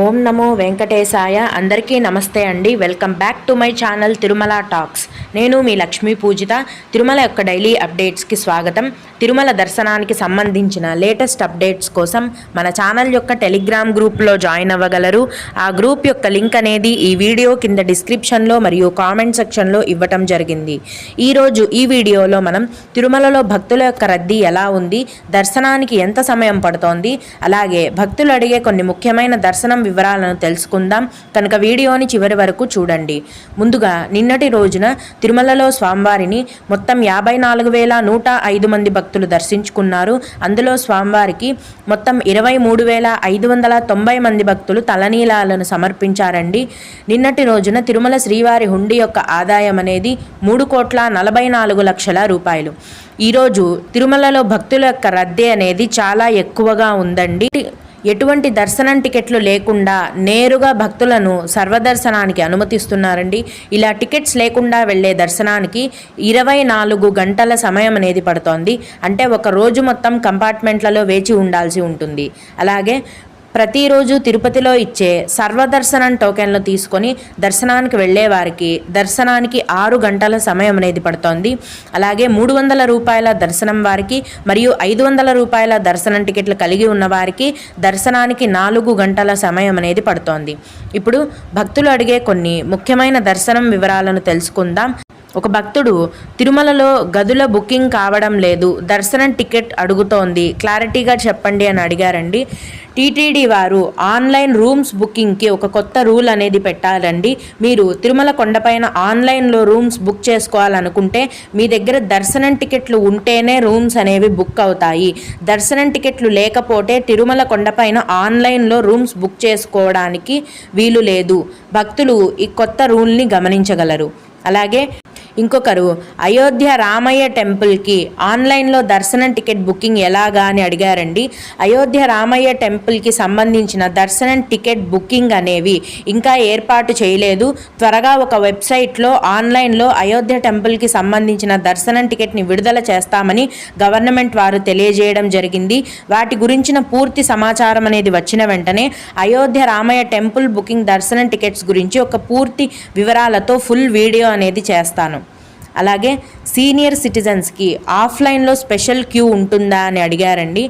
ఓం నమో వెంకటేశాయ. అందరికీ నమస్తే అండి. Welcome back to my channel Tirumala talks. నేను మీ లక్ష్మీ పూజిత. తిరుమల యొక్క డైలీ అప్డేట్స్కి స్వాగతం. తిరుమల దర్శనానికి సంబంధించిన లేటెస్ట్ అప్డేట్స్ కోసం మన ఛానల్ యొక్క టెలిగ్రామ్ గ్రూప్లో జాయిన్ అవ్వగలరు. ఆ గ్రూప్ యొక్క లింక్ అనేది ఈ వీడియో కింద డిస్క్రిప్షన్లో మరియు కామెంట్ సెక్షన్లో ఇవ్వటం జరిగింది. ఈరోజు ఈ వీడియోలో మనం తిరుమలలో భక్తుల యొక్క రద్దీ ఎలా ఉంది, దర్శనానికి ఎంత సమయం పడుతోంది, అలాగే భక్తులు అడిగే కొన్ని ముఖ్యమైన దర్శనం వివరాలను తెలుసుకుందాం. కనుక వీడియోని చివరి వరకు చూడండి. ముందుగా నిన్నటి రోజున తిరుమలలో స్వామివారిని మొత్తం 54,105 మంది భక్తులు దర్శించుకున్నారు. అందులో స్వామివారికి మొత్తం 23,590 మంది భక్తులు తలనీలాలను సమర్పించారండి. నిన్నటి రోజున తిరుమల శ్రీవారి హుండీ యొక్క ఆదాయం అనేది 3,44,00,000 రూపాయలు. ఈరోజు తిరుమలలో భక్తుల యొక్క రద్దీ అనేది చాలా ఎక్కువగా ఉందండి. ఎటువంటి దర్శనం టికెట్లు లేకుండా నేరుగా భక్తులను సర్వదర్శనానికి అనుమతిస్తున్నారండి. ఇలా టికెట్స్ లేకుండా వెళ్ళే దర్శనానికి 24 గంటల సమయం అనేది పడుతోంది. అంటే ఒక రోజు మొత్తం కంపార్ట్మెంట్లలో వేచి ఉండాల్సి ఉంటుంది. అలాగే ప్రతిరోజు తిరుపతిలో ఇచ్చే సర్వదర్శనం టోకెన్లు తీసుకొని దర్శనానికి వెళ్ళే వారికి దర్శనానికి 6 గంటల సమయం అనేది పడుతోంది. అలాగే 300 రూపాయల దర్శనం వారికి మరియు 500 రూపాయల దర్శనం టికెట్లు కలిగి ఉన్న వారికి దర్శనానికి 4 గంటల సమయం అనేది పడుతోంది. ఇప్పుడు భక్తులు అడిగే కొన్ని ముఖ్యమైన దర్శనం వివరాలను తెలుసుకుందాం. ఒక భక్తుడు తిరుమలలో గదుల బుకింగ్ కావడం లేదు, దర్శనం టికెట్ అడుగుతోంది, క్లారిటీగా చెప్పండి అని అడిగారండి. టీటీడీ వారు ఆన్లైన్ రూమ్స్ బుకింగ్కి ఒక కొత్త రూల్ అనేది పెట్టాలండి. మీరు తిరుమల కొండపైన ఆన్లైన్లో రూమ్స్ బుక్ చేసుకోవాలనుకుంటే మీ దగ్గర దర్శనం టికెట్లు ఉంటేనే రూమ్స్ అనేవి బుక్ అవుతాయి. దర్శనం టికెట్లు లేకపోతే తిరుమల కొండపైన ఆన్లైన్లో రూమ్స్ బుక్ చేసుకోవడానికి వీలు లేదు. భక్తులు ఈ కొత్త రూల్ని గమనించగలరు. అలాగే ఇంకొకరు అయోధ్య రామయ్య టెంపుల్కి ఆన్లైన్లో దర్శనం టికెట్ బుకింగ్ ఎలాగా అని అడిగారండి. అయోధ్య రామయ్య టెంపుల్కి సంబంధించిన దర్శనం టికెట్ బుకింగ్ అనేవి ఇంకా ఏర్పాటు చేయలేదు. త్వరగా ఒక వెబ్సైట్లో ఆన్లైన్లో అయోధ్య టెంపుల్కి సంబంధించిన దర్శనం టికెట్ని విడుదల చేస్తామని గవర్నమెంట్ వారు తెలియజేయడం జరిగింది. వాటి గురించిన పూర్తి సమాచారం అనేది వచ్చిన వెంటనే అయోధ్య రామయ్య టెంపుల్ బుకింగ్ దర్శనం టికెట్స్ గురించి ఒక పూర్తి వివరాలతో ఫుల్ వీడియో అనేది చేస్తాను. అలాగే సీనియర్ సిటిజన్స్కి ఆఫ్లైన్లో స్పెషల్ క్యూ ఉంటుందా అని అడిగారండి.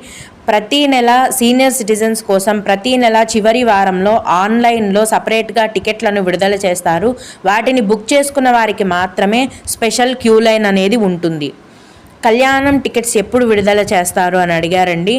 ప్రతీ నెల సీనియర్ సిటిజన్స్ కోసం ప్రతీ నెల చివరి వారంలో ఆన్లైన్లో సపరేట్గా టికెట్లను విడుదల చేస్తారు. వాటిని బుక్ చేసుకున్న వారికి మాత్రమే స్పెషల్ క్యూ లైన్ అనేది ఉంటుంది. కళ్యాణం టికెట్స్ ఎప్పుడు విడుదల చేస్తారు అని అడిగారండి.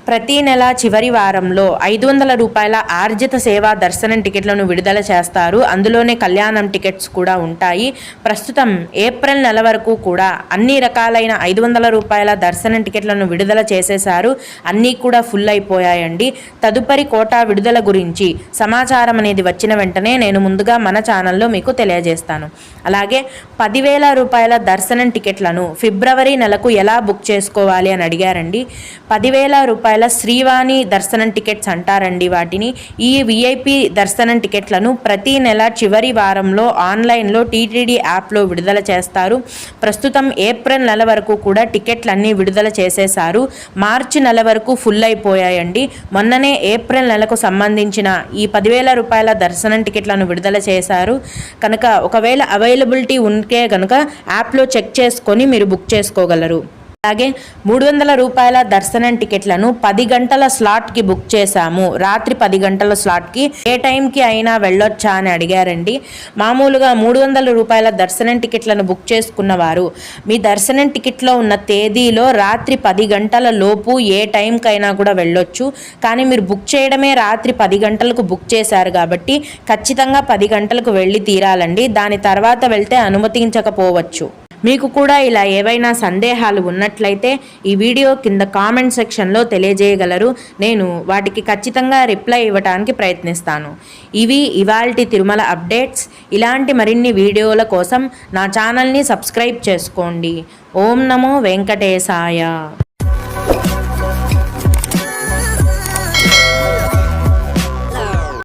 ప్రతీ నెల చివరి వారంలో 500 రూపాయల ఆర్జిత సేవా దర్శనం టికెట్లను విడుదల చేస్తారు. అందులోనే కళ్యాణం టికెట్స్ కూడా ఉంటాయి. ప్రస్తుతం ఏప్రిల్ నెల వరకు కూడా అన్ని రకాలైన 500 రూపాయల దర్శనం టికెట్లను విడుదల చేసేశారు. అన్నీ కూడా ఫుల్ అయిపోయాయండి. తదుపరి కోటా విడుదల గురించి సమాచారం అనేది వచ్చిన వెంటనే నేను ముందుగా మన ఛానల్లో మీకు తెలియజేస్తాను. అలాగే 10,000 రూపాయల దర్శనం టికెట్లను ఫిబ్రవరి నెలకు ఎలా బుక్ చేసుకోవాలి అని అడిగారండి. 10,000 రూపాయల శ్రీవాణి దర్శనం టికెట్స్ అంటారండి వాటిని. ఈ విఐపి దర్శనం టికెట్లను ప్రతి నెల చివరి వారంలో ఆన్లైన్లో టీటీడీ యాప్లో విడుదల చేస్తారు. ప్రస్తుతం ఏప్రిల్ నెల వరకు కూడా టికెట్లన్నీ విడుదల చేసేశారు. మార్చి నెల వరకు ఫుల్ అయిపోయాయండి. మొన్ననే ఏప్రిల్ నెలకు సంబంధించిన ఈ 10,000 రూపాయల దర్శనం టికెట్లను విడుదల చేశారు. కనుక ఒకవేళ అవైలబిలిటీ ఉంటే కనుక యాప్లో చెక్ చేసుకొని మీరు బుక్ చేసుకోగలరు. అలాగే 300 రూపాయల దర్శనం టికెట్లను 10 గంటల స్లాట్కి బుక్ చేశాము. రాత్రి 10 గంటల స్లాట్కి ఏ టైంకి అయినా వెళ్ళొచ్చా అని అడిగారండి. మామూలుగా 300 రూపాయల దర్శనం టికెట్లను బుక్ చేసుకున్నవారు మీ దర్శనం టికెట్లో ఉన్న తేదీలో రాత్రి 10 గంటల లోపు ఏ టైంకైనా కూడా వెళ్ళొచ్చు. కానీ మీరు బుక్ చేయడమే రాత్రి 10 గంటలకు బుక్ చేశారు కాబట్టి ఖచ్చితంగా 10 గంటలకు వెళ్ళి తీరాలండి. దాని తర్వాత వెళ్తే అనుమతించకపోవచ్చు. మీకు కూడా ఇలా ఏవైనా సందేహాలు ఉన్నట్లయితే ఈ వీడియో కింద కామెంట్ సెక్షన్లో తెలియజేయగలరు. నేను వాటికి ఖచ్చితంగా రిప్లై ఇవ్వడానికి ప్రయత్నిస్తాను. ఇవి ఇవాల్టి తిరుమల అప్డేట్స్. ఇలాంటి మరిన్ని వీడియోల కోసం నా ఛానల్ని సబ్స్క్రైబ్ చేసుకోండి. ఓం నమో వెంకటేశాయ.